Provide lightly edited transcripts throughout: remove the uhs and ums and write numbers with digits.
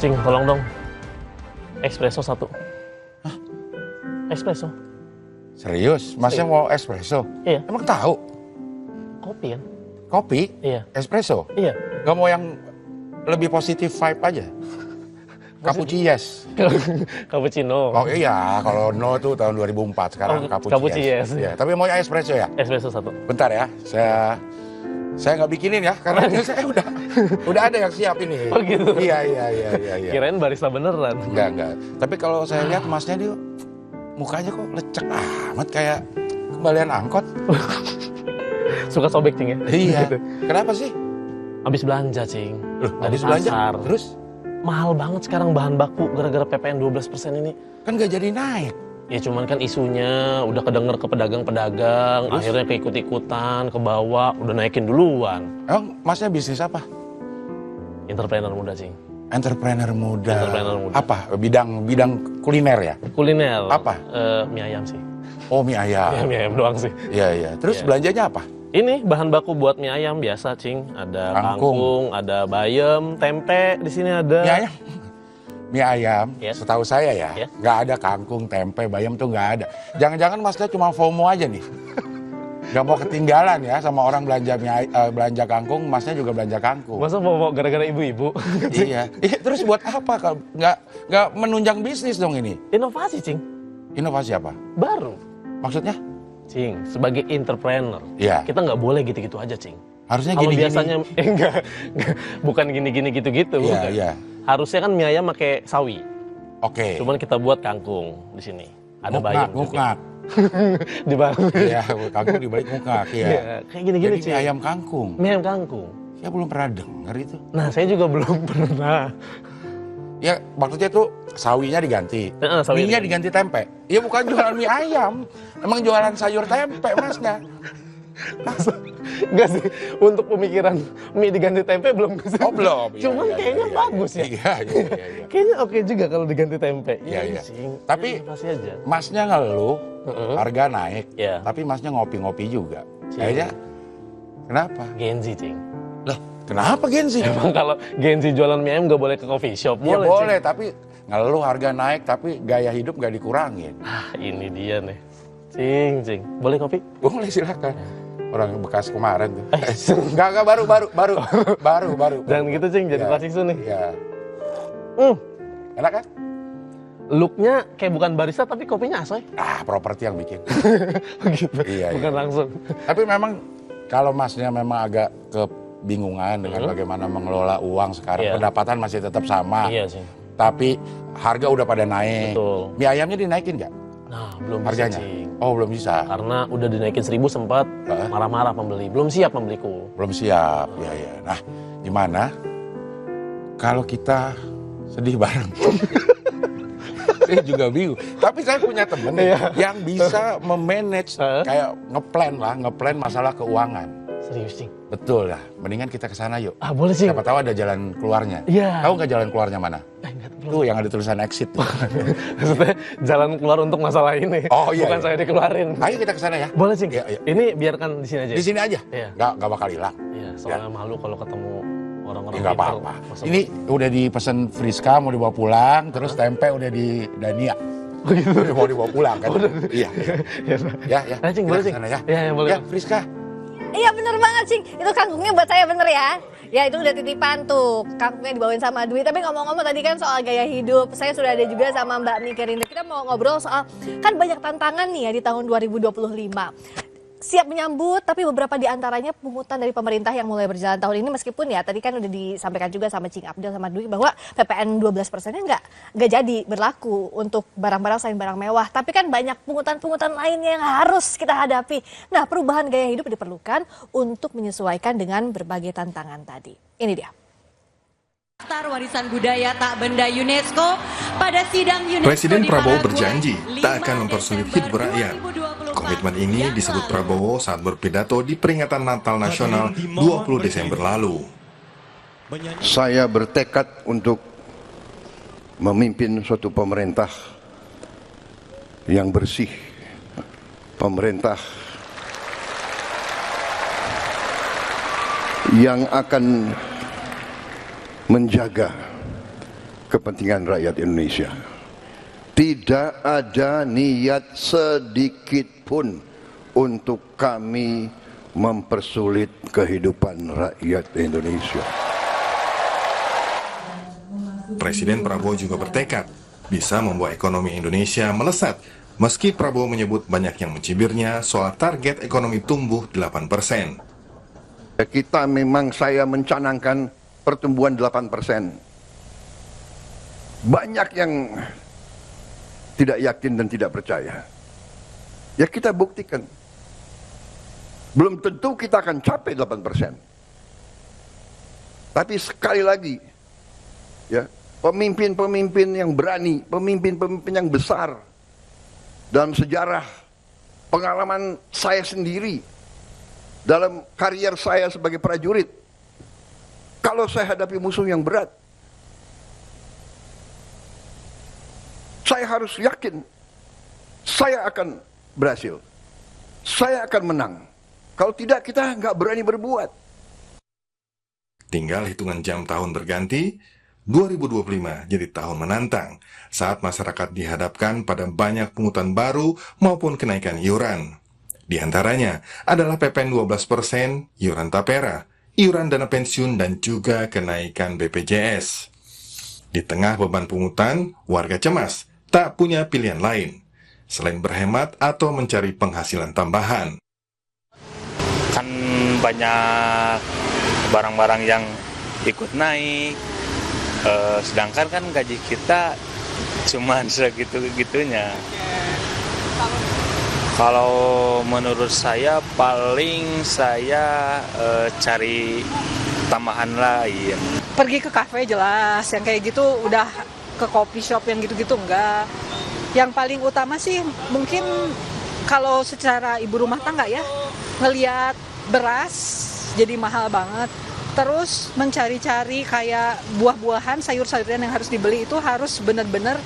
Cing, tolong dong. Espresso 1. Hah? Espresso. Serius? Masnya mau espresso? Iya. Emang tahu? Kopi kan? Kopi? Iya. Espresso? Iya. Gak mau yang lebih positif vibe aja? Cappuccino yes. Cappuccino. Oh iya, kalau no tuh tahun 2004, sekarang cappuccino yes. Ya, tapi mau yang espresso ya? Espresso 1. Bentar ya, saya nggak bikinin ya, karena ini saya udah ada yang siap ini. Oh gitu? Iya. Kirain barista beneran. Enggak. Tapi kalau saya lihat masnya dia mukanya kok lecek amat kayak kembalian angkot. Suka sobek, Cing ya? Iya. Gitu. Kenapa sih? Habis belanja, Cing. Loh, Dari habis belanja? pasar. Terus? Mahal banget sekarang bahan baku gara-gara PPN 12% ini. Kan nggak jadi naik. Ya cuman kan isunya udah kedenger ke pedagang-pedagang, akhirnya keikut-ikutan, ke bawah, udah naikin duluan. Emang masnya bisnis apa? Entrepreneur muda, Cing. Entrepreneur muda. Entrepreneur muda. Apa? Bidang kuliner ya? Kuliner. Apa? Mie ayam sih. Oh, mie ayam. Ya, mie ayam doang sih. Iya. Terus Iya. belanjanya apa? Ini bahan baku buat mie ayam biasa, Cing. Ada kangkung, ada bayam, tempe, di sini ada. Mie ayam? Mie ayam, Ya. setahu saya ya, Ya. nggak ada kangkung, tempe, bayam tuh nggak ada. Jangan-jangan masnya cuma FOMO aja nih. Nggak mau ketinggalan ya sama orang belanja belanja kangkung, masnya juga belanja kangkung. Masa mau gara-gara ibu-ibu? Iya. Terus buat apa? Kalau nggak menunjang bisnis dong ini? Inovasi, Cing. Inovasi apa? Baru. Maksudnya? Cing, sebagai entrepreneur, Iya. kita nggak boleh gitu-gitu aja, Cing. Harusnya Kalau gini-gini. biasanya, enggak, bukan gini-gini gitu-gitu. Iya, bukan. iya. Harusnya kan mie ayam pakai sawi. Oke. Cuman kita buat kangkung di sini. Ada Ngukak, bayam juga. ngukak. Di bawah. Iya, kangkung dibalik ngukak. Iya. Iya, kayak gini-gini, Jadi Cing. mie ayam kangkung. Mie ayam kangkung. Saya belum pernah dengar itu. Nah, saya juga belum pernah. Ya, maksudnya tuh sawinya diganti. Sawi Mie-nya diganti tempe. Iya, bukan jualan mie ayam. Emang jualan sayur tempe, masnya. Enggak sih, untuk pemikiran mie diganti tempe belum. Oh, belum. Iya, Cuman iya, kayaknya iya, bagus ya. Iya. Kayaknya oke juga kalau diganti tempe. Iya. Cing. Tapi Pasti aja. masnya ngeluh, harga naik. Iya. Tapi masnya ngopi-ngopi juga. Cing. Kayaknya, kenapa? Genzi, Cing. Loh, kenapa Genzi? Emang kalau Genzi jualan mie ayam nggak boleh ke coffee shop? Ya Boleh, boleh, Cing. tapi ngeluh harga naik, tapi gaya hidup nggak dikurangin. Ah, ini dia nih. Cing. Boleh kopi? Boleh, silakan. Orang bekas kemarin tuh. Eh, Enggak, baru. Jangan gitu, Cing. Jadi Iya. plastik nih. Iya. Hmm. Enak kan? Looknya kayak bukan barista tapi kopinya asoy. Ah, properti yang bikin. Gitu. Iya, Bukan langsung. Tapi memang kalau masnya memang agak kebingungan dengan bagaimana mengelola uang sekarang, Iya. pendapatan masih tetap sama, Iya, Cing. tapi harga udah pada naik. Betul. Mie ayamnya dinaikin nggak Nah, belum harganya? bisa, Cing. Oh, belum bisa. Karena udah dinaikin 1.000 sempat marah-marah pembeli. Belum siap pembeliku. Belum siap. Ya. Nah, gimana kalau kita sedih bareng? Saya juga bingung. Tapi saya punya temen yang bisa memanage, kayak ngeplan masalah keuangan. Serius, Cing. Betul lah. Mendingan kita ke sana yuk. Ah, boleh, Cing. Siapa tahu ada jalan keluarnya. Iya. Tahu nggak jalan keluarnya mana? Nggak tahu. Tuh yang ada tulisan exit. Tuh. Maksudnya jalan keluar untuk masalah ini. Oh, iya, Bukan iya. saya dikeluarin. Ayo kita ke sana ya. Boleh, Cing. Iya. Ini biarkan di sini aja. Di sini aja. Iya. Nggak bakal hilang. Iya, soalnya malu kalau ketemu orang-orang Ya, nggak pintar. apa-apa. Masa Ini udah dipesan Friska mau dibawa pulang, terus tempe udah di Dania. Udah mau dibawa pulang kan? Iya. Ya. Nah, Cing, Kita boleh, ke Cing. sana ya. Iya, boleh. Ya, Friska. Iya bener banget, Cing. Itu kangkungnya buat saya bener ya. Ya itu udah titipan tuh, kangkungnya dibawain sama Dwi. Tapi ngomong-ngomong tadi kan soal gaya hidup, saya sudah ada juga sama Mbak Miki Rinda. Kita mau ngobrol soal, kan banyak tantangan nih ya di tahun 2025. Siap menyambut, tapi beberapa di antaranya pungutan dari pemerintah yang mulai berjalan tahun ini. Meskipun ya tadi kan udah disampaikan juga sama Cing Abdel sama Dwi bahwa PPN 12%-nya nggak jadi berlaku untuk barang-barang selain barang mewah. Tapi kan banyak pungutan-pungutan lainnya yang harus kita hadapi. Nah, perubahan gaya hidup diperlukan untuk menyesuaikan dengan berbagai tantangan tadi. Ini dia. Daftar Warisan Budaya Tak Benda UNESCO pada sidang UNESCO Presiden di Prabowo Paraguay, berjanji 5 tak akan mempersulit hidup rakyat. 2024 Komitmen ini yang disebut lalu. Prabowo saat berpidato di peringatan Natal Nasional 20 Desember lalu. Saya bertekad untuk memimpin suatu pemerintah yang bersih, pemerintah yang akan menjaga kepentingan rakyat Indonesia. Tidak ada niat sedikit pun untuk kami mempersulit kehidupan rakyat Indonesia. Presiden Prabowo juga bertekad bisa membawa ekonomi Indonesia melesat, meski Prabowo menyebut banyak yang mencibirnya soal target ekonomi tumbuh 8%. Kita memang saya mencanangkan pertumbuhan 8%. Banyak yang tidak yakin dan tidak percaya. Ya kita buktikan. Belum tentu kita akan capai 8%. Tapi sekali lagi, ya, pemimpin-pemimpin yang berani, pemimpin-pemimpin yang besar dalam sejarah pengalaman saya sendiri, dalam karier saya sebagai prajurit, kalau saya hadapi musuh yang berat, saya harus yakin saya akan berhasil, saya akan menang. Kalau tidak, kita nggak berani berbuat. Tinggal hitungan jam tahun berganti, 2025 jadi tahun menantang saat masyarakat dihadapkan pada banyak pungutan baru maupun kenaikan iuran. Di antaranya adalah PPN 12%, iuran tapera, iuran dana pensiun, dan juga kenaikan BPJS. Di tengah beban pungutan, warga cemas, tak punya pilihan lain selain berhemat atau mencari penghasilan tambahan. Kan banyak barang-barang yang ikut naik, sedangkan kan gaji kita cuma segitu-gitunya. Kalau menurut saya paling saya cari tambahan lain. Pergi ke kafe jelas, yang kayak gitu udah ke coffee shop yang gitu-gitu enggak. Yang paling utama sih mungkin kalau secara ibu rumah tangga ya, ngelihat beras jadi mahal banget. Terus mencari-cari kayak buah-buahan, sayur-sayuran yang harus dibeli itu harus benar-benar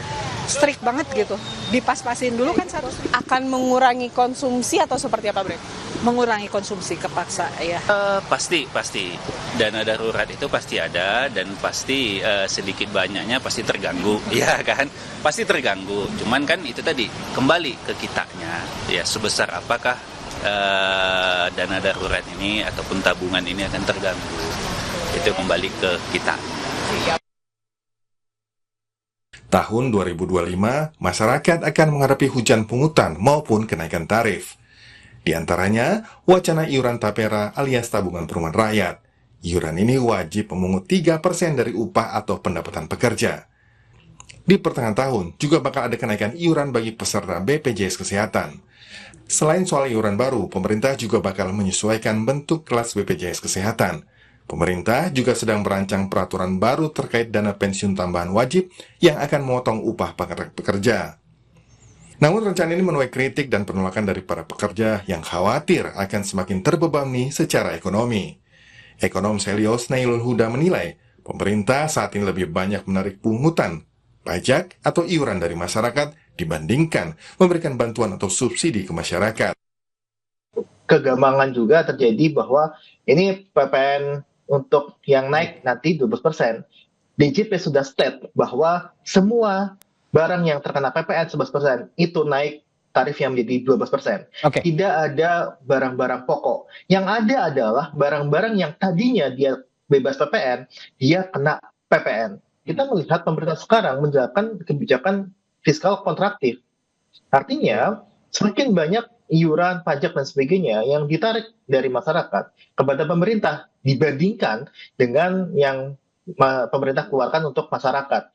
strict banget gitu. Dipas-pasin dulu kan seharusnya. Akan mengurangi konsumsi atau seperti apa, Bre? Mengurangi konsumsi kepaksa ya. Pasti. Dana darurat itu pasti ada dan pasti sedikit banyaknya pasti terganggu, ya kan? Pasti terganggu. Cuman kan itu tadi kembali ke kitanya, ya sebesar apakah dana darurat ini ataupun tabungan ini akan terganggu. Itu kembali ke kita. Tahun 2025, masyarakat akan menghadapi hujan pungutan maupun kenaikan tarif. Di antaranya, wacana iuran tapera alias tabungan perumahan rakyat. Iuran ini wajib memungut 3% dari upah atau pendapatan pekerja. Di pertengahan tahun, juga bakal ada kenaikan iuran bagi peserta BPJS Kesehatan. Selain soal iuran baru, pemerintah juga bakal menyesuaikan bentuk kelas BPJS Kesehatan. Pemerintah juga sedang merancang peraturan baru terkait dana pensiun tambahan wajib yang akan memotong upah pekerja. Namun rencana ini menuai kritik dan penolakan dari para pekerja yang khawatir akan semakin terbebani secara ekonomi. Ekonom Selios Nailul Huda menilai, pemerintah saat ini lebih banyak menarik pungutan, pajak atau iuran dari masyarakat dibandingkan memberikan bantuan atau subsidi ke masyarakat. Kegambangan juga terjadi bahwa ini PPN untuk yang naik nanti 12%. DJP sudah state bahwa semua barang yang terkena PPN 11% itu naik tarifnya menjadi 12%. Okay. Tidak ada barang-barang pokok. Yang ada adalah barang-barang yang tadinya dia bebas PPN, dia kena PPN. Kita melihat pemerintah sekarang menjalankan kebijakan fiskal kontraktif. Artinya, semakin banyak iuran, pajak, dan sebagainya yang ditarik dari masyarakat kepada pemerintah dibandingkan dengan yang pemerintah keluarkan untuk masyarakat.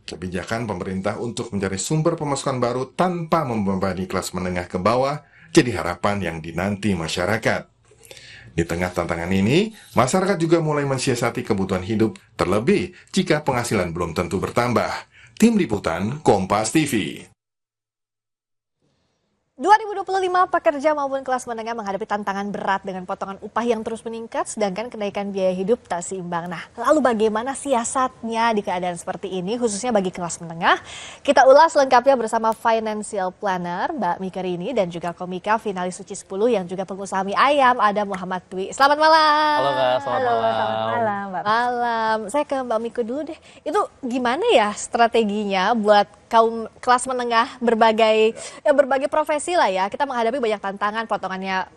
Kebijakan pemerintah untuk mencari sumber pemasukan baru tanpa membebani kelas menengah ke bawah jadi harapan yang dinanti masyarakat. Di tengah tantangan ini, masyarakat juga mulai mensiasati kebutuhan hidup, terlebih jika penghasilan belum tentu bertambah. Tim Liputan, Kompas TV. 2025 pekerja maupun kelas menengah menghadapi tantangan berat dengan potongan upah yang terus meningkat sedangkan kenaikan biaya hidup tak seimbang. Nah, lalu bagaimana siasatnya di keadaan seperti ini khususnya bagi kelas menengah? Kita ulas lengkapnya bersama financial planner Mbak Mika Rini dan juga komika finalis Suci 10 yang juga pengusaha mie ayam ada Muhammad Dwi. Selamat malam. Halo Kak, selamat malam. Selamat malam, Mbak. Malam. Saya ke Mbak Mika dulu deh. Itu gimana ya strateginya buat kaum kelas menengah berbagai profesi lah ya, kita menghadapi banyak tantangan, potongannya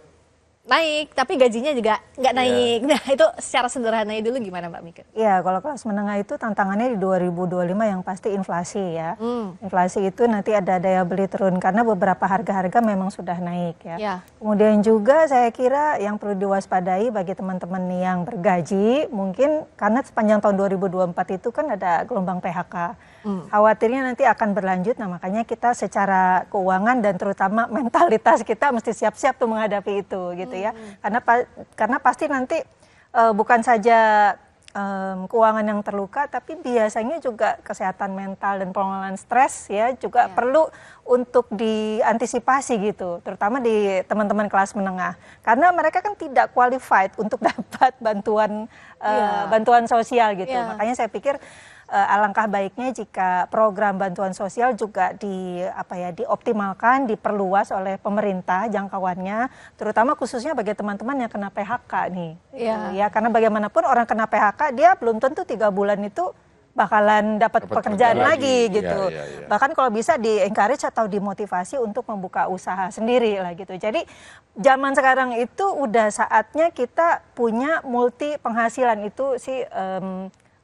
naik tapi gajinya juga nggak naik. Nah itu secara sederhananya dulu gimana Mbak Mika? Ya kalau kelas menengah itu tantangannya di 2025 yang pasti inflasi ya. Inflasi itu nanti ada daya beli turun karena beberapa harga-harga memang sudah naik ya. Kemudian juga saya kira yang perlu diwaspadai bagi teman-teman yang bergaji mungkin karena sepanjang tahun 2024 itu kan ada gelombang PHK. Khawatirnya nanti akan berlanjut, nah makanya kita secara keuangan dan terutama mentalitas kita mesti siap-siap tuh menghadapi itu gitu ya. Karena pasti nanti bukan saja keuangan yang terluka, tapi biasanya juga kesehatan mental dan pengelolaan stres ya juga perlu untuk diantisipasi gitu, terutama di teman-teman kelas menengah. Karena mereka kan tidak qualified untuk dapat bantuan sosial gitu. Makanya saya pikir alangkah baiknya jika program bantuan sosial juga dioptimalkan, diperluas oleh pemerintah jangkauannya, terutama khususnya bagi teman-teman yang kena PHK nih. Ya, karena bagaimanapun orang kena PHK dia belum tentu 3 bulan itu bakalan dapat pekerjaan lagi gitu. Bahkan kalau bisa di-encourage atau dimotivasi untuk membuka usaha sendiri lah gitu. Jadi zaman sekarang itu udah saatnya kita punya multi penghasilan itu sih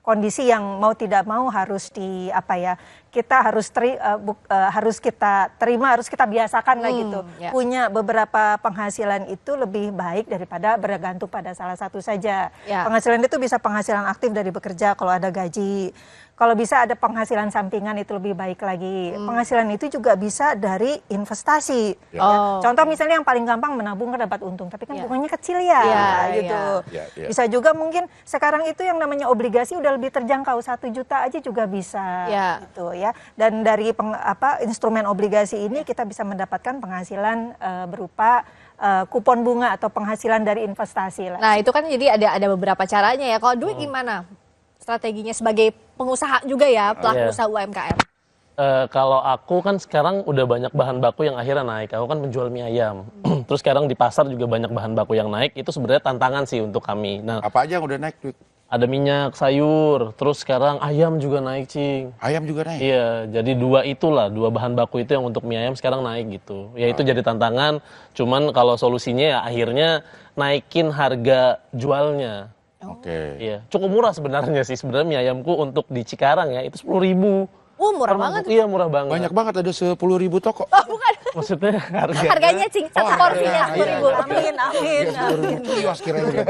kondisi yang mau tidak mau harus kita harus kita terima, harus kita biasakan lah gitu. Punya beberapa penghasilan itu lebih baik daripada bergantung pada salah satu saja. Penghasilan itu bisa penghasilan aktif dari bekerja kalau ada gaji. Kalau bisa ada penghasilan sampingan itu lebih baik lagi. Penghasilan itu juga bisa dari investasi. Contoh misalnya yang paling gampang menabung kan dapat untung, tapi kan bunganya kecil gitu. Bisa juga mungkin sekarang itu yang namanya obligasi udah lebih terjangkau, 1 juta aja juga bisa gitu ya. Dan dari instrumen obligasi ini kita bisa mendapatkan penghasilan berupa kupon bunga atau penghasilan dari investasi lah. Nah itu kan jadi ada beberapa caranya ya. Kalau duit gimana strateginya sebagai pengusaha juga ya, pelaku usaha UMKM? Kalau aku kan sekarang udah banyak bahan baku yang akhirnya naik. Aku kan penjual mie ayam. Terus sekarang di pasar juga banyak bahan baku yang naik. Itu sebenarnya tantangan sih untuk kami. Nah, apa aja yang udah naik, Duit? Ada minyak, sayur, terus sekarang ayam juga naik, Cing. Ayam juga naik? Iya, jadi 2 bahan baku itu yang untuk mie ayam sekarang naik gitu. Ya itu jadi tantangan, cuman kalau solusinya ya akhirnya naikin harga jualnya. Iya, cukup murah sebenarnya sih. Sebenarnya mie ayamku untuk di Cikarang ya itu 10.000. Murah banget. Iya, murah banget. Banyak banget, ada 10.000 toko. Oh, bukan. Maksudnya harganya Cing, satu porsinya 10.000. Amin. Kios kira-kira.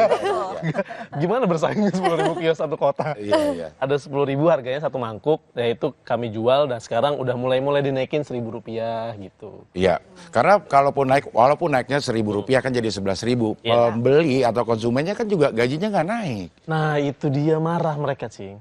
Gimana bersaingnya 10.000 kios satu kota? Iya. Ada 10.000 harganya satu mangkuk, yaitu kami jual dan sekarang udah mulai dinaikin Rp1.000 gitu. Iya, karena walaupun naiknya Rp1.000 kan jadi 11.000. Pembeli atau konsumennya kan juga gajinya nggak naik. Nah itu dia marah mereka, Cing.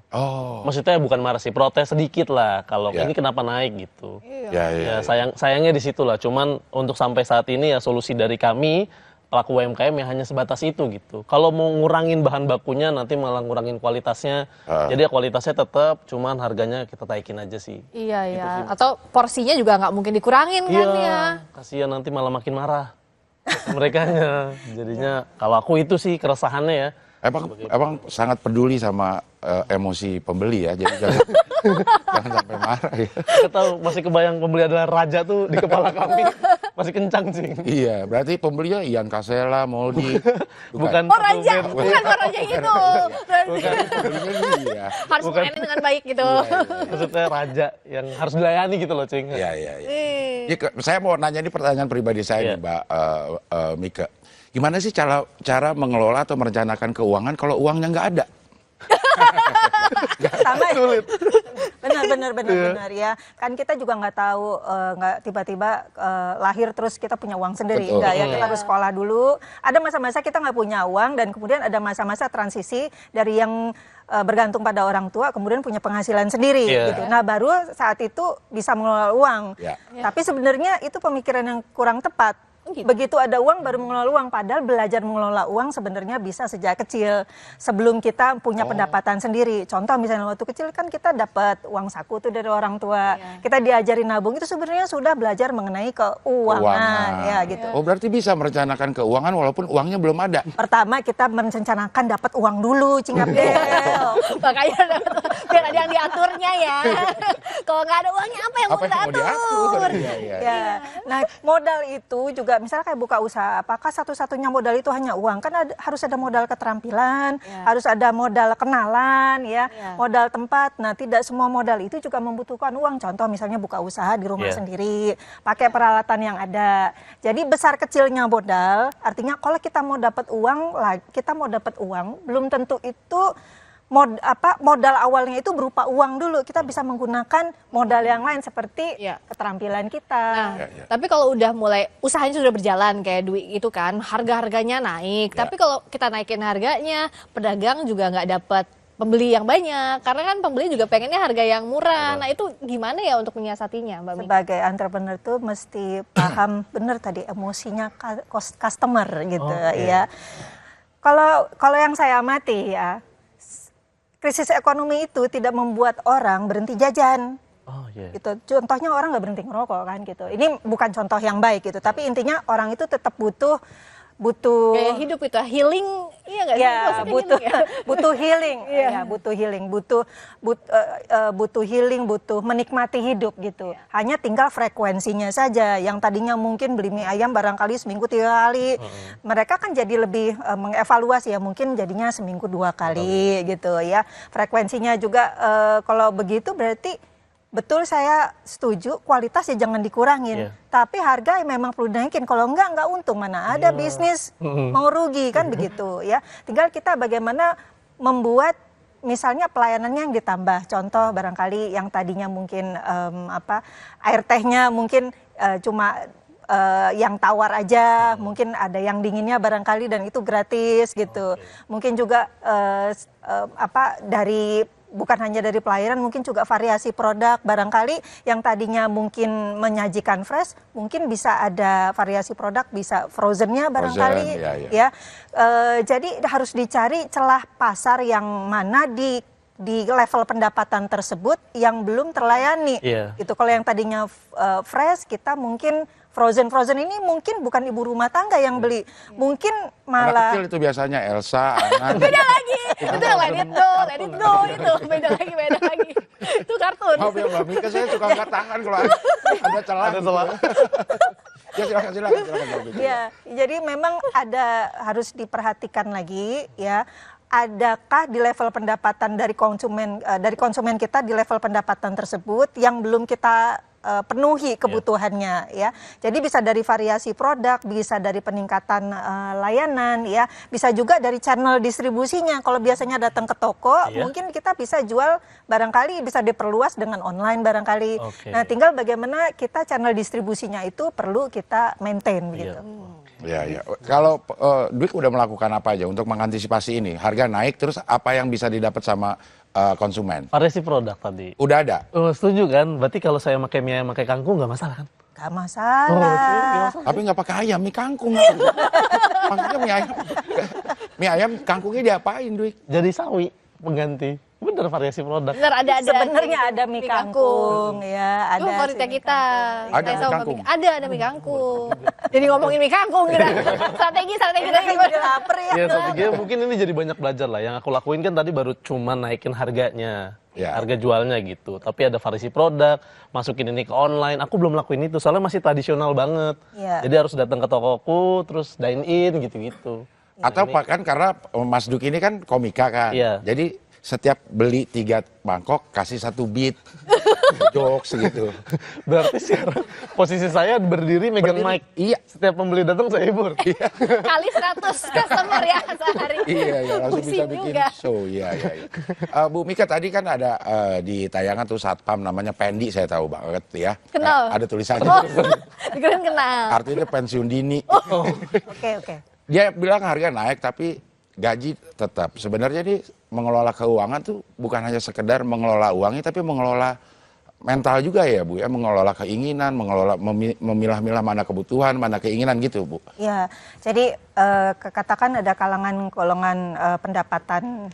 Maksudnya bukan marah sih, protes sedikit lah kalau ini kenapa naik gitu. Ya, sayangnya di situ lah. Cuman untuk sampai saat ini ya solusi dari kami pelaku UMKM ya hanya sebatas itu gitu. Kalau mau ngurangin bahan bakunya nanti malah ngurangin kualitasnya. Jadi ya kualitasnya tetap, cuman harganya kita naikin aja sih. Iya. Atau porsinya juga nggak mungkin dikurangin kan ya. Kasihan nanti malah makin marah merekanya. Jadinya kalau aku itu sih keresahannya ya. Emang sangat peduli sama emosi pembeli ya, jadi jangan sampai marah ya. Kita tahu masih kebayang pembeli adalah raja tuh di kepala kami, masih kencang sih. Iya, berarti pembelinya Ian Kasela, Moldi. Bukan raja gitu. Bukan. Harus melayani dengan baik gitu. Maksudnya raja yang harus dilayani gitu loh, Cing. Iya. Saya mau nanya ini pertanyaan pribadi saya nih, Mbak Mika. Gimana sih cara mengelola atau merencanakan keuangan kalau uangnya nggak ada? Sama sulit. Benar ya. Kan kita juga nggak tahu, nggak tiba-tiba lahir terus kita punya uang sendiri. Betul. Enggak ya, kita harus sekolah dulu. Ada masa-masa kita nggak punya uang dan kemudian ada masa-masa transisi dari yang bergantung pada orang tua kemudian punya penghasilan sendiri gitu. Nah, baru saat itu bisa mengelola uang. Tapi sebenarnya itu pemikiran yang kurang tepat. Begitu ada uang baru mengelola uang, padahal belajar mengelola uang sebenarnya bisa sejak kecil sebelum kita punya pendapatan sendiri. Contoh misalnya waktu kecil kan kita dapat uang saku tuh dari orang tua, kita diajarin nabung, itu sebenarnya sudah belajar mengenai keuangan ya gitu. Oh, berarti bisa merencanakan keuangan walaupun uangnya belum ada. Pertama kita merencanakan dapat uang dulu, Cing Abdel. Makanya biar ada yang diaturnya ya. Kalau nggak ada uangnya apa yang mau diatur? Ya. Nah, modal itu juga misalnya kayak buka usaha, apakah satu-satunya modal itu hanya uang? Kan harus ada modal keterampilan, harus ada modal kenalan, modal tempat. Nah, tidak semua modal itu juga membutuhkan uang. Contoh misalnya buka usaha di rumah sendiri, pakai peralatan yang ada. Jadi besar kecilnya modal, artinya kalau kita mau dapat uang, belum tentu itu modal awalnya itu berupa uang dulu. Kita bisa menggunakan modal yang lain seperti keterampilan kita. Nah, tapi kalau udah mulai usahanya sudah berjalan kayak Dwi itu kan, harga-harganya naik. Tapi kalau kita naikin harganya, pedagang juga nggak dapat pembeli yang banyak. Karena kan pembeli juga pengennya harga yang murah. Nah, itu gimana ya untuk menyiasatinya, Mbak Mi? Sebagai entrepreneur tuh mesti paham bener tadi emosinya customer gitu ya. Kalau yang saya amati ya, krisis ekonomi itu tidak membuat orang berhenti jajan. Gitu. Contohnya orang nggak berhenti ngerokok kan gitu. Ini bukan contoh yang baik gitu, tapi intinya orang itu tetap butuh gaya hidup itu healing, iya nggak sih? Butuh healing, butuh healing, butuh menikmati hidup gitu. Hanya tinggal frekuensinya saja. Yang tadinya mungkin beli mie ayam barangkali seminggu 3 kali, mereka kan jadi lebih mengevaluasi ya, mungkin jadinya seminggu 2 kali gitu ya. Frekuensinya juga kalau begitu berarti betul, saya setuju, kualitas ya jangan dikurangin. Tapi harga ya memang perlu dinaikin. Kalau enggak untung. Mana ada bisnis mau rugi kan begitu ya. Tinggal kita bagaimana membuat misalnya pelayanannya yang ditambah. Contoh barangkali yang tadinya mungkin air tehnya mungkin cuma yang tawar aja, mungkin ada yang dinginnya barangkali dan itu gratis gitu. Mungkin juga bukan hanya dari pelayanan, mungkin juga variasi produk. Barangkali yang tadinya mungkin menyajikan fresh, mungkin bisa ada variasi produk, bisa frozennya barangkali. Jadi harus dicari celah pasar yang mana di level pendapatan tersebut yang belum terlayani. Itu kalau yang tadinya fresh, kita mungkin frozen ini mungkin bukan ibu rumah tangga yang beli, mungkin malah anak kecil itu biasanya Elsa, anak. Beda lagi, itu let it go itu beda lagi, itu kartun. Maaf ya Mbak Mika, saya suka angkat tangan kalau ada celah. Ya silakan. Ya, jadi memang harus diperhatikan lagi ya. Adakah di level pendapatan dari konsumen kita di level pendapatan tersebut yang belum kita penuhi kebutuhannya ya. Jadi bisa dari variasi produk, bisa dari peningkatan layanan ya, bisa juga dari channel distribusinya. Kalau biasanya datang ke toko, mungkin kita bisa jual barangkali bisa diperluas dengan online barangkali. Nah, tinggal bagaimana kita channel distribusinya itu perlu kita maintain begitu. Ya. Kalau Dwik udah melakukan apa aja untuk mengantisipasi ini? Harga naik, terus apa yang bisa didapat sama konsumen? Variasi produk tadi. Udah ada? Setuju kan? Berarti kalau saya pakai mie ayam, pakai kangkung nggak masalah kan? Nggak masalah. Tapi nggak pakai ayam, mie kangkung. Maksudnya mie ayam kangkungnya diapain, Dwik? Jadi sawi pengganti. Bener, variasi produk. Bener, ada sebenarnya ada mie kangkung ya, ada. Itu favoritnya kita. Ada mie kangkung. Ada mie kangkung. Jadi ngomongin mie kangkung gitu. Strategi jadi lapar ya. Ya, strateginya mungkin ini jadi banyak belajar lah. Yang aku lakuin kan tadi baru cuma naikin harganya. Harga jualnya gitu. Tapi ada variasi produk, masukin ini ke online. Aku belum lakuin itu, soalnya masih tradisional banget. Jadi harus datang ke tokoku, terus dine in gitu-gitu. Atau kan karena Mas Duk ini kan komika kan. Jadi setiap beli 3 mangkok kasih 1 bit. Jokes gitu. Berarti sekarang posisi saya berdiri megang mic. Iya. Setiap pembeli datang saya hibur. Kali 100 customer ya sehari. Iya, langsung bisa Pusing bikin juga. show. Iya. Bu Mika tadi kan ada di tayangan tuh satpam namanya Pendi, saya tahu banget ya. Kenal. Ada tulisannya. Oh, dikirain kenal. Artinya pensiun dini. Oke. Dia bilang harga naik tapi gaji tetap. Sebenarnya nih mengelola keuangan tuh bukan hanya sekedar mengelola uangnya tapi mengelola mental juga ya Bu ya, mengelola keinginan, mengelola memilah-milah mana kebutuhan, mana keinginan gitu Bu. Ya, jadi katakan ada kalangan golongan pendapatan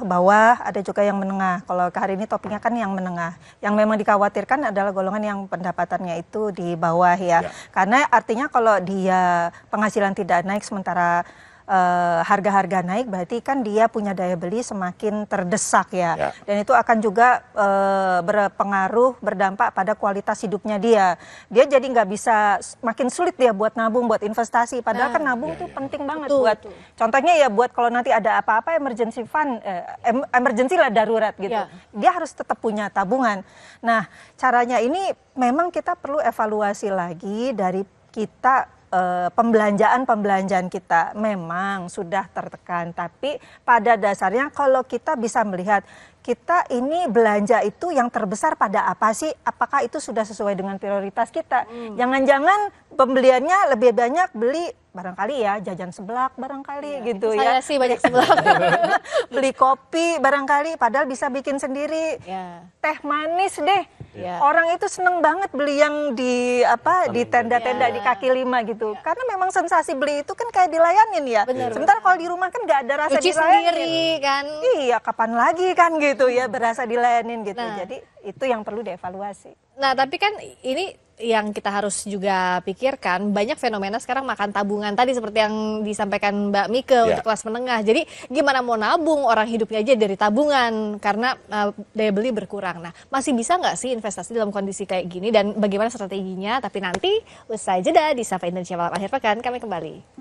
bawah, ada juga yang menengah. Kalau hari ini topiknya kan yang menengah. Yang memang dikhawatirkan adalah golongan yang pendapatannya itu di bawah ya. Karena artinya kalau dia penghasilan tidak naik sementara harga-harga naik, berarti kan dia punya daya beli semakin terdesak ya. Dan itu akan juga berpengaruh, berdampak pada kualitas hidupnya dia. Dia jadi nggak bisa, makin sulit dia buat nabung, buat investasi. Padahal kan nabung tuh penting banget buat, contohnya ya buat kalau nanti ada apa-apa emergency fund, emergency lah, darurat gitu. Dia harus tetap punya tabungan. Nah, caranya ini memang kita perlu evaluasi lagi dari kita. Pembelanjaan kita memang sudah tertekan, tapi pada dasarnya kalau kita bisa melihat kita ini belanja itu yang terbesar pada apa sih? Apakah itu sudah sesuai dengan prioritas kita? Jangan-jangan pembeliannya lebih banyak beli barangkali ya jajan seblak barangkali gitu ya. Saya sih banyak seblak. Beli kopi barangkali padahal bisa bikin sendiri. Teh manis deh. Orang itu seneng banget beli yang di tenda-tenda di kaki lima gitu. Karena memang sensasi beli itu kan kayak dilayanin ya. Sementara kalau di rumah kan nggak ada rasa Cuci dilayanin. sendiri kan. Iya, kapan lagi kan gitu ya berasa dilayanin gitu. Jadi itu yang perlu dievaluasi. Nah, tapi kan ini yang kita harus juga pikirkan, banyak fenomena sekarang makan tabungan tadi seperti yang disampaikan Mbak Mike untuk kelas menengah. Jadi gimana mau nabung, orang hidupnya aja dari tabungan karena daya beli berkurang. Nah, masih bisa nggak sih investasi dalam kondisi kayak gini dan bagaimana strateginya? Tapi nanti usai jeda di Sapa Indonesia Malam Akhir Pekan kami kembali.